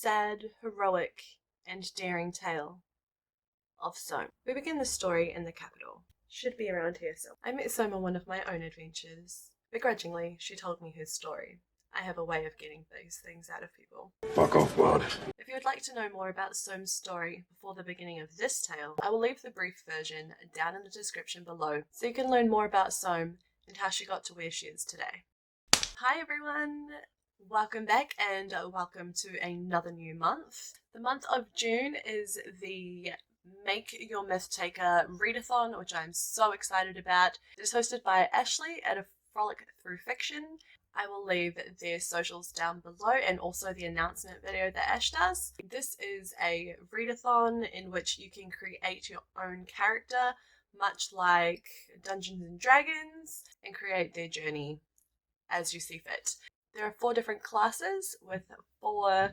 sad, heroic, and daring tale of Sohm. We begin the story in the capital. Should be around here somewhere. I met Sohm on one of my own adventures. Begrudgingly, she told me her story. I have a way of getting these things out of people. Fuck off, bud. If you would like to know more about Sohm's story before the beginning of this tale, I will leave the brief version down in the description below so you can learn more about Sohm and how she got to where she is today. Hi everyone! Welcome back and welcome to another new month. The month of June is the MakeYourMythTaker Readathon, which I'm so excited about. It is hosted by Ashley at A Frolic Through Fiction. I will leave their socials down below and also the announcement video that Ash does. This is a readathon in which you can create your own character, much like Dungeons and Dragons, and create their journey as you see fit. There are 4 different classes with 4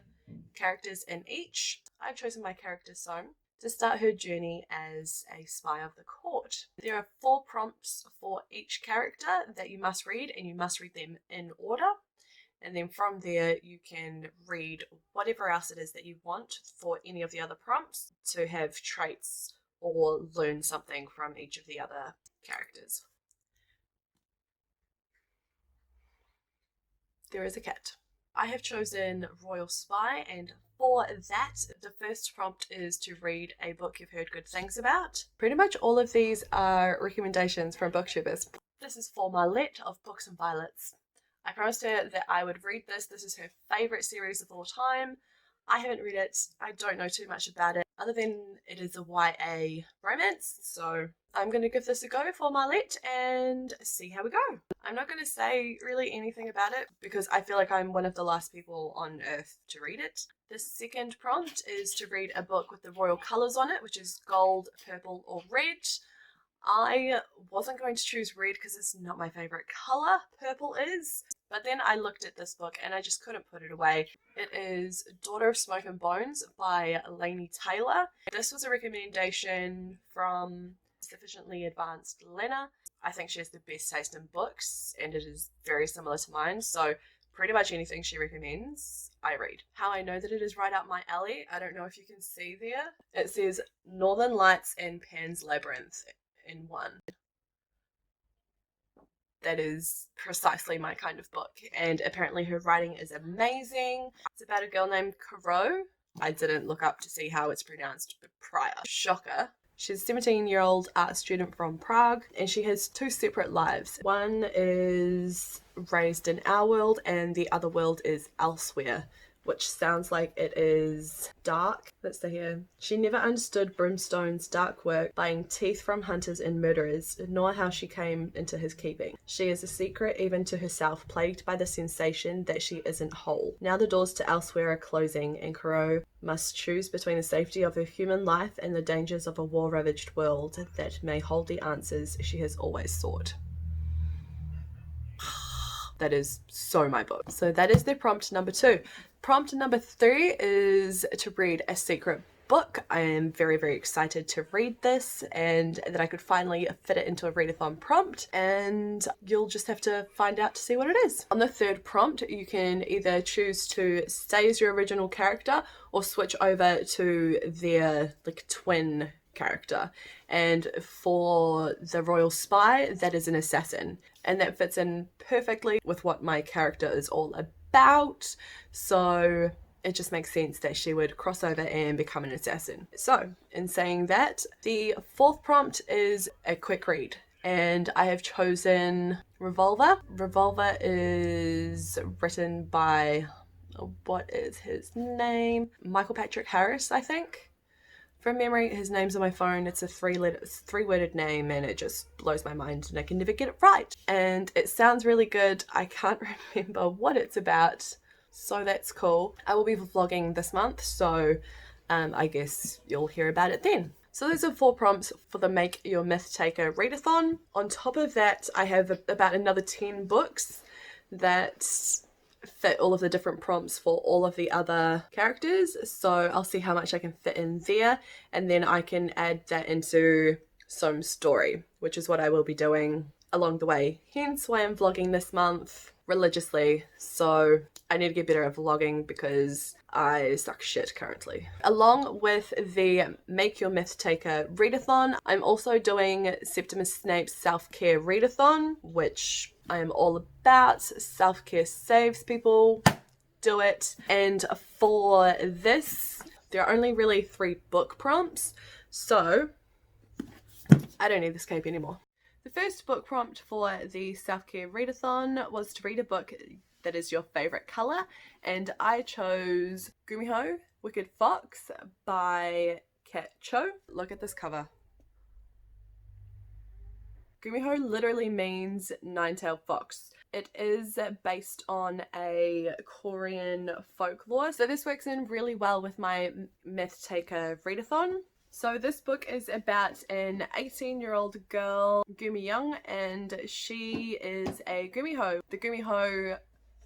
characters in each. I've chosen my character Sohm to start her journey as a spy of the court. There are 4 prompts for each character that you must read, and you must read them in order. And then from there you can read whatever else it is that you want for any of the other prompts to have traits or learn something from each of the other characters. There is a cat. I have chosen Royal Spy, and for that, the first prompt is to read a book you've heard good things about. Pretty much all of these are recommendations from booktubers. This is for Marlette of Books and Violets. I promised her that I would read this. This is her favourite series of all time. I haven't read it. I don't know too much about it, other than it is a YA romance, so I'm going to give this a go for Marlette and see how we go. I'm not going to say really anything about it because I feel like I'm one of the last people on earth to read it. The second prompt is to read a book with the royal colours on it, which is gold, purple or red. I wasn't going to choose red because it's not my favourite colour. Purple is. But then I looked at this book and I just couldn't put it away. It is Daughter of Smoke and Bones by Laini Taylor. This was a recommendation from Sufficiently Advanced Lena. I think she has the best taste in books and it is very similar to mine, so pretty much anything she recommends, I read. How I know that it is right up my alley, I don't know if you can see there. It says Northern Lights and Pan's Labyrinth in one. That is precisely my kind of book, and apparently her writing is amazing. It's about a girl named Karo. I didn't look up to see how it's pronounced prior. Shocker. She's a 17-year-old art student from Prague, and she has 2 separate lives. One is raised in our world, and the other world is elsewhere, which sounds like it is dark. Let's see here. She never understood Brimstone's dark work, buying teeth from hunters and murderers, nor how she came into his keeping. She is a secret even to herself, plagued by the sensation that she isn't whole. Now the doors to elsewhere are closing, and Karo must choose between the safety of her human life and the dangers of a war-ravaged world that may hold the answers she has always sought. That is so my book. So that is the prompt number 2. Prompt number 3 is to read a secret book. I am very, very excited to read this and that I could finally fit it into a readathon prompt, and you'll just have to find out to see what it is. On the third prompt, you can either choose to stay as your original character or switch over to their twin character. And for the Royal Spy, that is an assassin, and that fits in perfectly with what my character is all about, so it just makes sense that she would cross over and become an assassin. So in saying that, the 4th prompt is a quick read, and I have chosen Revolver. Revolver is written by, what is his name? Michael Patrick Harris, I think. From memory, his name's on my phone. It's a 3-worded name, and it just blows my mind and I can never get it right. And it sounds really good. I can't remember what it's about, so that's cool. I will be vlogging this month, so I guess you'll hear about it then. So those are 4 prompts for the Make Your Mythtaker Readathon. On top of that, I have about another 10 books that fit all of the different prompts for all of the other characters, so I'll see how much I can fit in there, and then I can add that into Sohm's story, which is what I will be doing along the way, hence why I'm vlogging this month religiously. So I need to get better at vlogging because I suck shit currently. Along with the Make Your Myth-Taker Readathon, I'm also doing Septima Snape's Self-Care Readathon, which I am all about. Self-care saves people. Do it. And for this, there are only really 3 book prompts, so I don't need this cape anymore. The first book prompt for the Self-Care Readathon was to read a book that is your favorite color, and I chose Gumiho Wicked Fox by Kat Cho. Look at this cover. Gumiho literally means nine-tailed fox. It is based on a Korean folklore, so this works in really well with my Myth-Taker Readathon. So this book is about an 18-year-old girl, Gumi Young, and she is a Gumiho. The Gumiho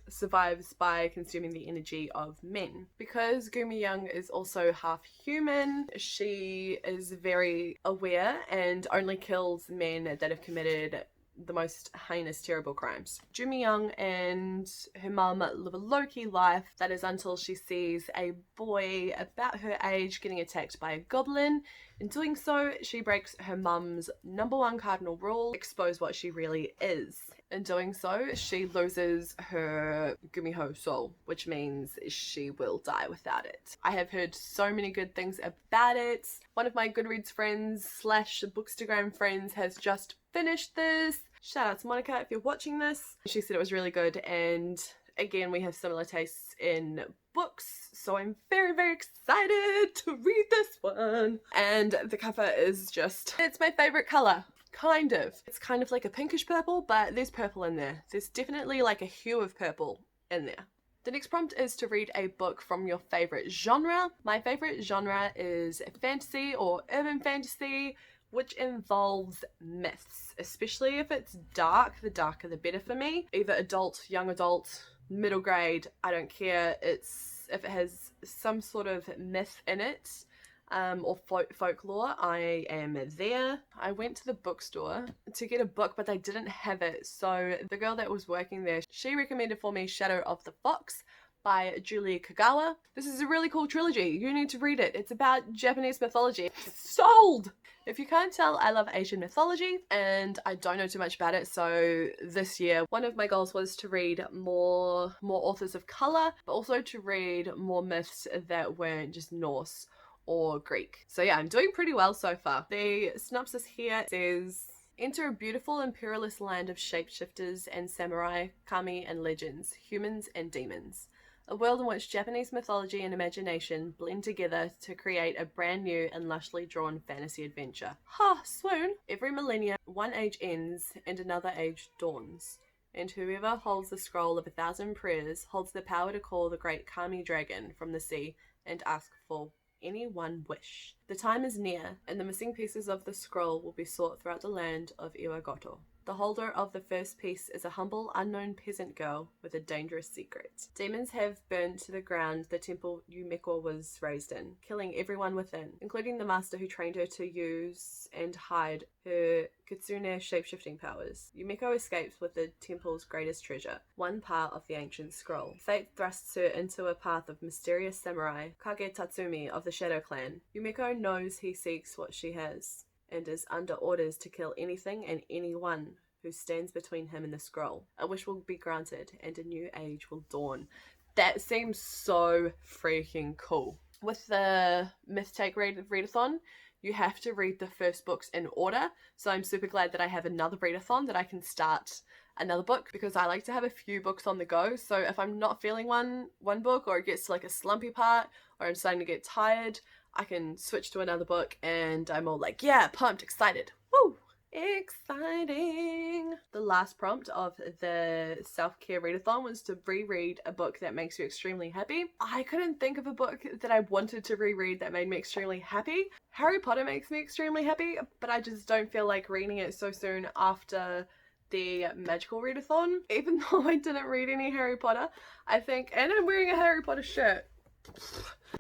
survives by consuming the energy of men. Because Gumi Young is also half human, she is very aware and only kills men that have committed the most heinous, terrible crimes. Gumi Young and her mum live a low-key life, that is until she sees a boy about her age getting attacked by a goblin. In doing so, she breaks her mum's #1 cardinal rule, expose what she really is. In doing so, she loses her Gumiho soul, which means she will die without it. I have heard so many good things about it. One of my Goodreads friends / Bookstagram friends has just finished this. Shout out to Monica if you're watching this. She said it was really good, and again, we have similar tastes in books, so I'm very, very excited to read this one. And the cover is just, it's my favorite color. Kind of. It's kind of like a pinkish purple, but there's purple in there. There's definitely like a hue of purple in there. The next prompt is to read a book from your favorite genre. My favorite genre is fantasy or urban fantasy, which involves myths, especially if it's dark. The darker the better for me. Either adult, young adult, middle grade, I don't care. If it has some sort of myth in it, or folklore, I am there. I went to the bookstore to get a book, but they didn't have it. So the girl that was working there, she recommended for me Shadow of the Fox by Julia Kagawa. This is a really cool trilogy. You need to read it. It's about Japanese mythology. Sold! If you can't tell, I love Asian mythology and I don't know too much about it, so this year one of my goals was to read more authors of colour, but also to read more myths that weren't just Norse or Greek. So yeah, I'm doing pretty well so far. The synopsis here says, enter a beautiful and perilous land of shapeshifters and samurai, kami and legends, humans and demons. A world in which Japanese mythology and imagination blend together to create a brand new and lushly drawn fantasy adventure. Ha! Swoon! Every millennia, one age ends and another age dawns. And whoever holds the scroll of 1,000 prayers holds the power to call the great kami dragon from the sea and ask for any one wish. The time is near, and the missing pieces of the scroll will be sought throughout the land of Iwagoto. The holder of the first piece is a humble, unknown peasant girl with a dangerous secret. Demons have burned to the ground the temple Yumeko was raised in, killing everyone within, including the master who trained her to use and hide her kitsune shapeshifting powers. Yumeko escapes with the temple's greatest treasure, one part of the ancient scroll. Fate thrusts her into a path of mysterious samurai, Kage Tatsumi of the Shadow Clan. Yumeko knows he seeks what she has, and is under orders to kill anything and anyone who stands between him and the scroll. A wish will be granted, and a new age will dawn. That seems so freaking cool. With the Myth-Taker Readathon, you have to read the first books in order, so I'm super glad that I have another readathon that I can start another book, because I like to have a few books on the go. So if I'm not feeling one book, or it gets to like a slumpy part, or I'm starting to get tired, I can switch to another book and I'm all like, yeah, pumped, excited. Woo! Exciting! The last prompt of the self-care readathon was to reread a book that makes you extremely happy. I couldn't think of a book that I wanted to reread that made me extremely happy. Harry Potter makes me extremely happy, but I just don't feel like reading it so soon after the magical readathon. Even though I didn't read any Harry Potter, I think, and I'm wearing a Harry Potter shirt.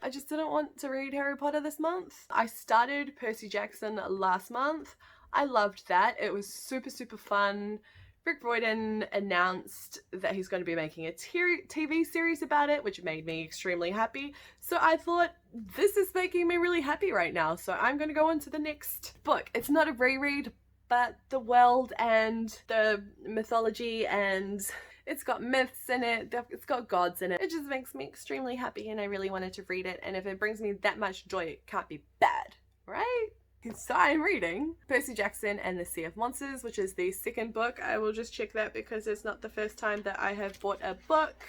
I just didn't want to read Harry Potter this month. I started Percy Jackson last month. I loved that. It was super, super fun. Rick Riordan announced that he's going to be making a TV series about it, which made me extremely happy. So I thought, this is making me really happy right now, so I'm going to go on to the next book. It's not a reread, but the world and the mythology and it's got myths in it, it's got gods in it. It just makes me extremely happy and I really wanted to read it, and if it brings me that much joy, it can't be bad, right? So I'm reading Percy Jackson and the Sea of Monsters, which is the second book. I will just check that because it's not the first time that I have bought a book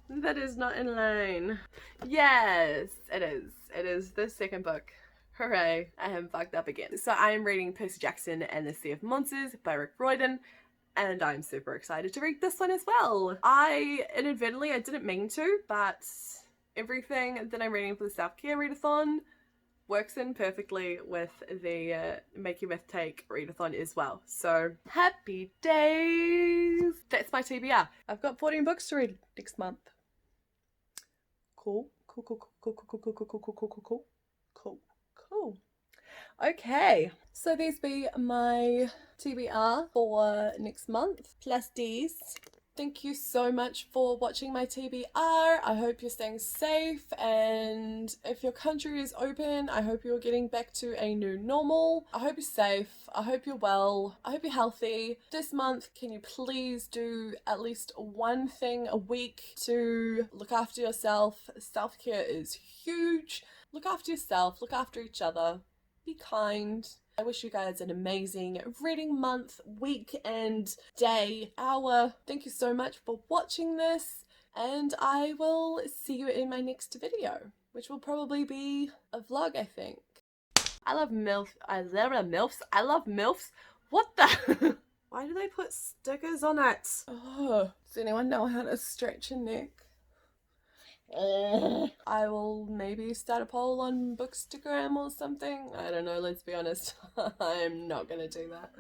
that is not in line. Yes, it is. It is the second book. Hooray, I am fucked up again. So I am reading Percy Jackson and the Sea of Monsters by Rick Riordan, and I'm super excited to read this one as well. Inadvertently, I didn't mean to, but everything that I'm reading for the self-care readathon works in perfectly with the Make Your Myth Take Readathon as well. So happy days! That's my TBR. I've got 14 books to read next month. Cool. Okay, so these be my TBR for next month, plus these. Thank you so much for watching my TBR. I hope you're staying safe, and if your country is open, I hope you're getting back to a new normal. I hope you're safe. I hope you're well. I hope you're healthy. This month, can you please do at least one thing a week to look after yourself? Self-care is huge. Look after yourself. Look after each other. Be kind. I wish you guys an amazing reading month, week, and day, hour. Thank you so much for watching this, and I will see you in my next video, which will probably be a vlog, I think. I love MILF. I love MILFs. I love MILFs. What the? Why do they put stickers on it? Oh, does anyone know how to stretch a neck? I will maybe start a poll on Bookstagram or something. I don't know, let's be honest. I'm not gonna do that.